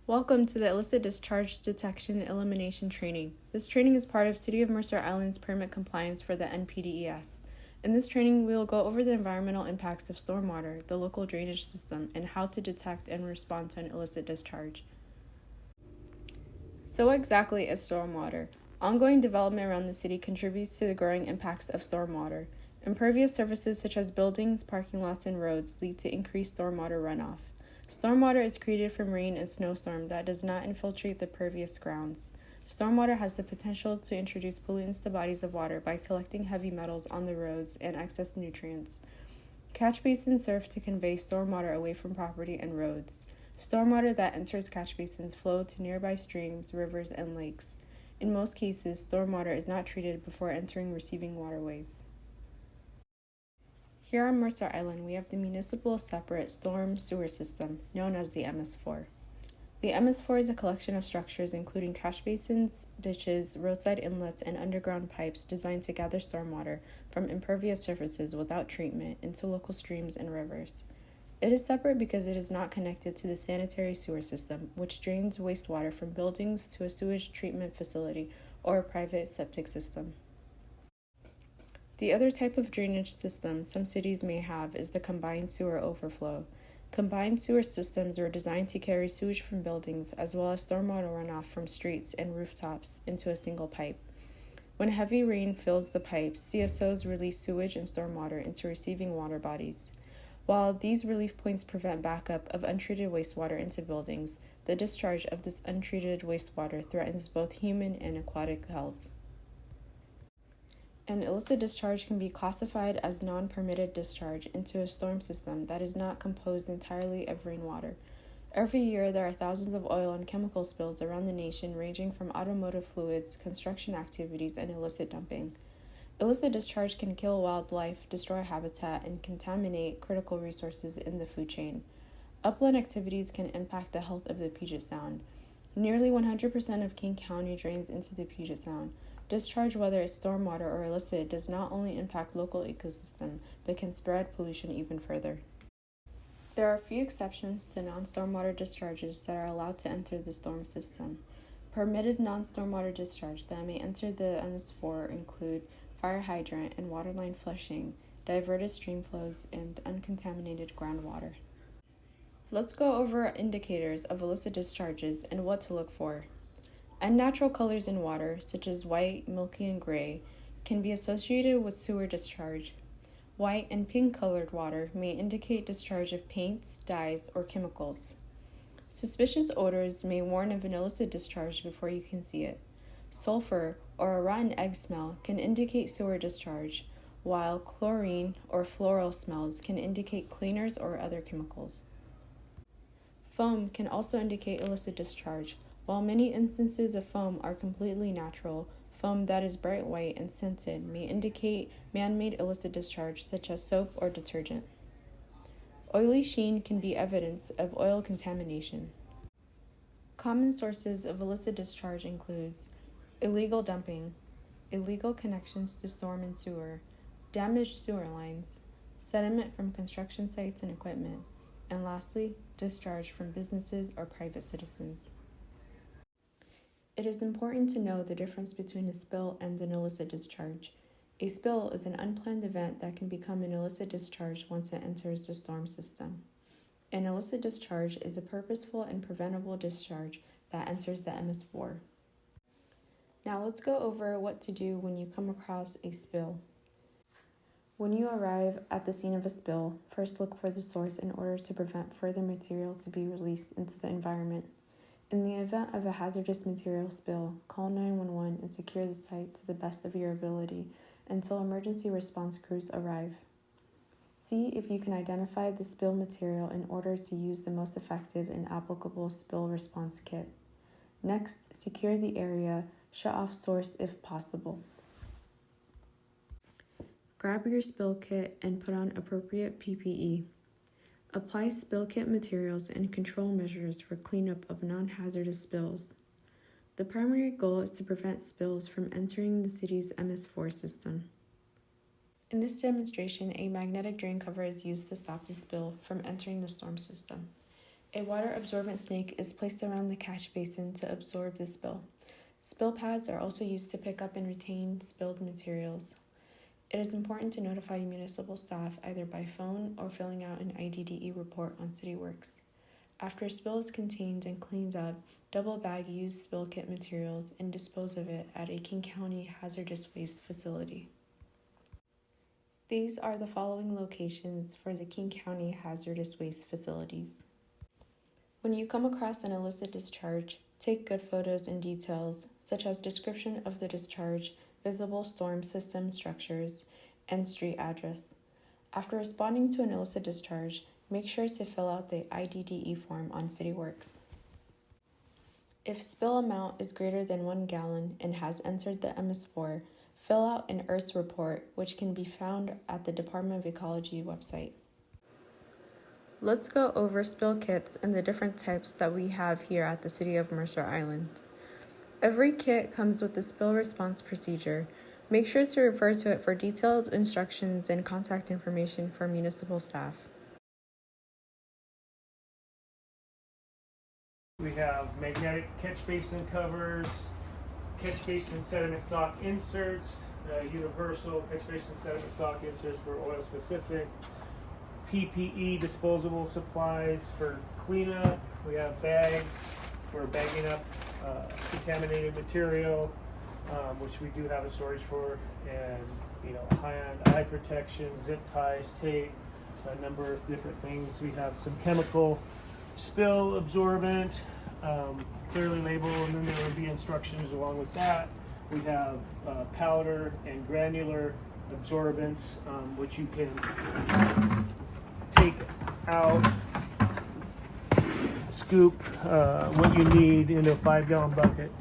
Welcome to the Illicit Discharge Detection and Elimination Training. This training is part of City of Mercer Island's permit compliance for the NPDES. In this training, we will go over the environmental impacts of stormwater, the local drainage system, and how to detect and respond to an illicit discharge. So what exactly is stormwater? Ongoing development around the city contributes to the growing impacts of stormwater. Impervious surfaces such as buildings, parking lots, and roads lead to increased stormwater runoff. Stormwater is created from rain and snowstorm that does not infiltrate the pervious grounds. Stormwater has the potential to introduce pollutants to bodies of water by collecting heavy metals on the roads and excess nutrients. Catch basins serve to convey stormwater away from property and roads. Stormwater that enters catch basins flow to nearby streams, rivers, and lakes. In most cases, stormwater is not treated before entering receiving waterways. Here on Mercer Island, we have the municipal separate storm sewer system, known as the MS4. The MS4 is a collection of structures including catch basins, ditches, roadside inlets, and underground pipes designed to gather stormwater from impervious surfaces without treatment into local streams and rivers. It is separate because it is not connected to the sanitary sewer system, which drains wastewater from buildings to a sewage treatment facility or a private septic system. The other type of drainage system some cities may have is the combined sewer overflow. Combined sewer systems are designed to carry sewage from buildings as well as stormwater runoff from streets and rooftops into a single pipe. When heavy rain fills the pipes, CSOs release sewage and stormwater into receiving water bodies. While these relief points prevent backup of untreated wastewater into buildings, the discharge of this untreated wastewater threatens both human and aquatic health. An illicit discharge can be classified as non-permitted discharge into a storm system that is not composed entirely of rainwater. Every year, there are thousands of oil and chemical spills around the nation ranging from automotive fluids, construction activities, and illicit dumping. Illicit discharge can kill wildlife, destroy habitat, and contaminate critical resources in the food chain. Upland activities can impact the health of the Puget Sound. Nearly 100% of King County drains into the Puget Sound. Discharge, whether it's stormwater or illicit, does not only impact local ecosystem, but can spread pollution even further. There are a few exceptions to non-stormwater discharges that are allowed to enter the storm system. Permitted non-stormwater discharge that may enter the MS4 include fire hydrant and waterline flushing, diverted stream flows, and uncontaminated groundwater. Let's go over indicators of illicit discharges and what to look for. Unnatural colors in water, such as white, milky, and gray, can be associated with sewer discharge. White and pink-colored water may indicate discharge of paints, dyes, or chemicals. Suspicious odors may warn of an illicit discharge before you can see it. Sulfur or a rotten egg smell can indicate sewer discharge, while chlorine or floral smells can indicate cleaners or other chemicals. Foam can also indicate illicit discharge. While many instances of foam are completely natural, foam that is bright white and scented may indicate man-made illicit discharge such as soap or detergent. Oily sheen can be evidence of oil contamination. Common sources of illicit discharge includes illegal dumping, illegal connections to storm and sewer, damaged sewer lines, sediment from construction sites and equipment, and lastly, discharge from businesses or private citizens. It is important to know the difference between a spill and an illicit discharge. A spill is an unplanned event that can become an illicit discharge once it enters the storm system. An illicit discharge is a purposeful and preventable discharge that enters the MS4. Now let's go over what to do when you come across a spill. When you arrive at the scene of a spill, first look for the source in order to prevent further material to be released into the environment. In the event of a hazardous material spill, call 911 and secure the site to the best of your ability until emergency response crews arrive. See if you can identify the spill material in order to use the most effective and applicable spill response kit. Next, secure the area, shut off source if possible. Grab your spill kit and put on appropriate PPE. Apply spill kit materials and control measures for cleanup of non-hazardous spills. The primary goal is to prevent spills from entering the city's MS4 system. In this demonstration, a magnetic drain cover is used to stop the spill from entering the storm system. A water absorbent snake is placed around the catch basin to absorb the spill. Spill pads are also used to pick up and retain spilled materials. It is important to notify municipal staff either by phone or filling out an IDDE report on City Works. After a spill is contained and cleaned up, double bag used spill kit materials and dispose of it at a King County hazardous waste facility. These are the following locations for the King County hazardous waste facilities. When you come across an illicit discharge, take good photos and details, such as description of the discharge, visible storm system structures, and street address. After responding to an illicit discharge, make sure to fill out the IDDE form on City Works. If spill amount is greater than 1 gallon and has entered the MS4, fill out an ERTS report, which can be found at the Department of Ecology website. Let's go over spill kits and the different types that we have here at the City of Mercer Island. Every kit comes with a spill response procedure. Make sure to refer to it for detailed instructions and contact information for municipal staff. We have magnetic catch basin covers, catch basin sediment sock inserts, universal catch basin sediment sock inserts for oil specific, PPE disposable supplies for cleanup. We have bags for bagging up contaminated material, which we do have a storage for, and eye protection, zip ties, tape, a number of different things. We have some chemical spill absorbent, clearly labeled, and then there will be instructions along with that. We have powder and granular absorbents, which you can take out, scoop what you need into a 5-gallon bucket,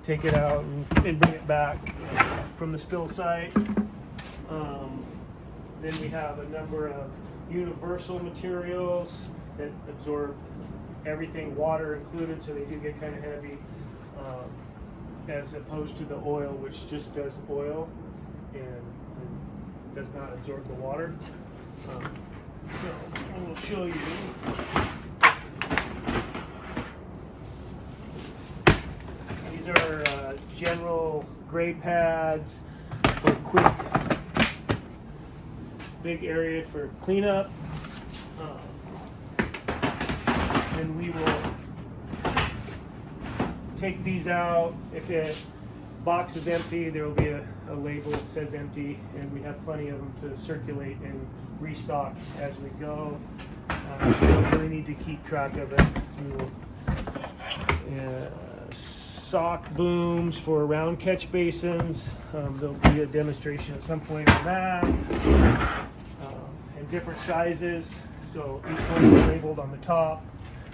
take it out and bring it back from the spill site. Then we have a number of universal materials that absorb everything, water included, so they do get kind of heavy, as opposed to the oil, which just does oil and does not absorb the water. So I will show you. These are general gray pads for quick, big area for cleanup. And we will take these out. If the box is empty, there will be a label that says empty, and we have plenty of them to circulate and restock as we go. We don't really need to keep track of it. We will, sock booms for round catch basins. There'll be a demonstration at some point on that. And different sizes. So each one is labeled on the top.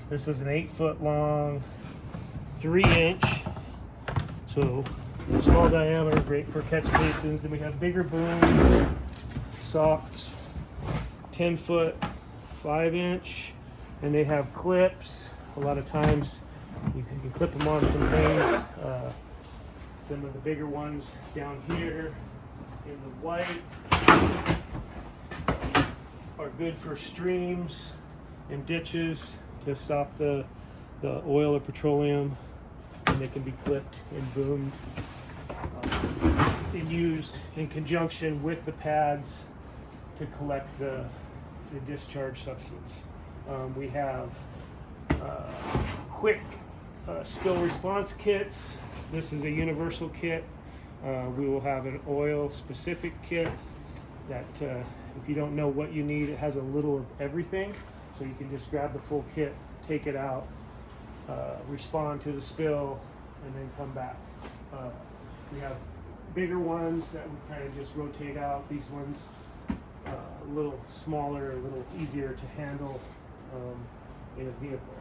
This is an 8-foot long, 3-inch. So small diameter, great for catch basins. And we have bigger booms, socks, 10-foot, 5-inch, and they have clips. A lot of times you can clip them on some things. Some of the bigger ones down here in the white are good for streams and ditches to stop the oil or petroleum, and they can be clipped and boomed and used in conjunction with the pads to collect the discharge substance. We have quick spill response kits. This is a universal kit. We will have an oil specific kit that if you don't know what you need, it has a little of everything. So you can just grab the full kit, take it out, respond to the spill, and then come back. We have bigger ones that we kind of just rotate out. These ones a little smaller, a little easier to handle in a vehicle.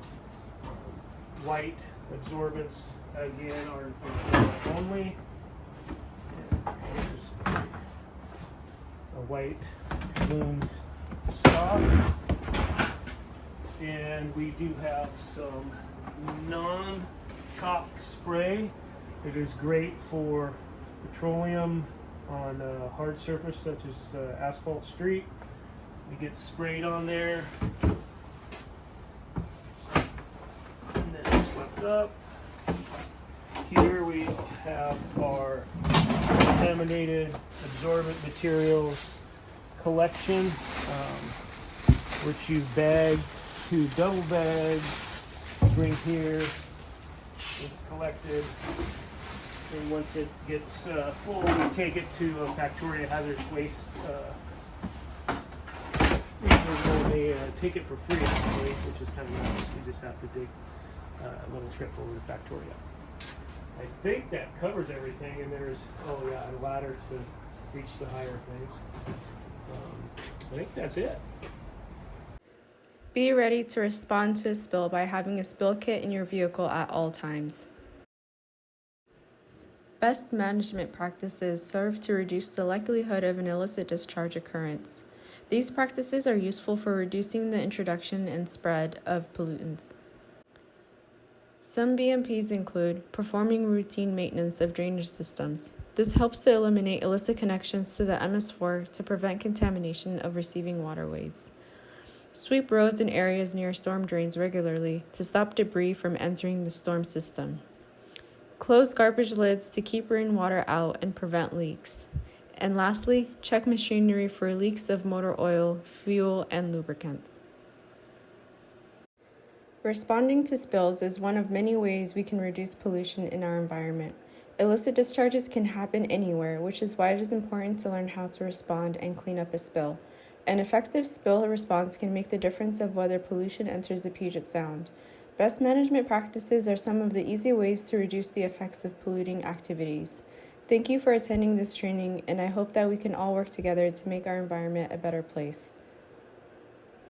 White absorbents, again, are for oil only. And here's a white loom sock. And we do have some non-top spray. It is great for petroleum on a hard surface such as asphalt street. It gets sprayed on there. up. Here we have our contaminated absorbent materials collection, which you bag to double bag, bring here, it's collected, and once it gets full, we take it to a Factoria hazardous waste. They take it for free, actually, which is kind of nice. You just have to dig a little trip over to Factoria. I think that covers everything, and there's a ladder to reach the higher things. I think that's it. Be ready to respond to a spill by having a spill kit in your vehicle at all times. Best management practices serve to reduce the likelihood of an illicit discharge occurrence. These practices are useful for reducing the introduction and spread of pollutants. Some BMPs include performing routine maintenance of drainage systems. This helps to eliminate illicit connections to the MS4 to prevent contamination of receiving waterways. Sweep roads and areas near storm drains regularly to stop debris from entering the storm system. Close garbage lids to keep rainwater out and prevent leaks. And lastly, check machinery for leaks of motor oil, fuel, and lubricants. Responding to spills is one of many ways we can reduce pollution in our environment. Illicit discharges can happen anywhere, which is why it is important to learn how to respond and clean up a spill. An effective spill response can make the difference of whether pollution enters the Puget Sound. Best management practices are some of the easy ways to reduce the effects of polluting activities. Thank you for attending this training, and I hope that we can all work together to make our environment a better place.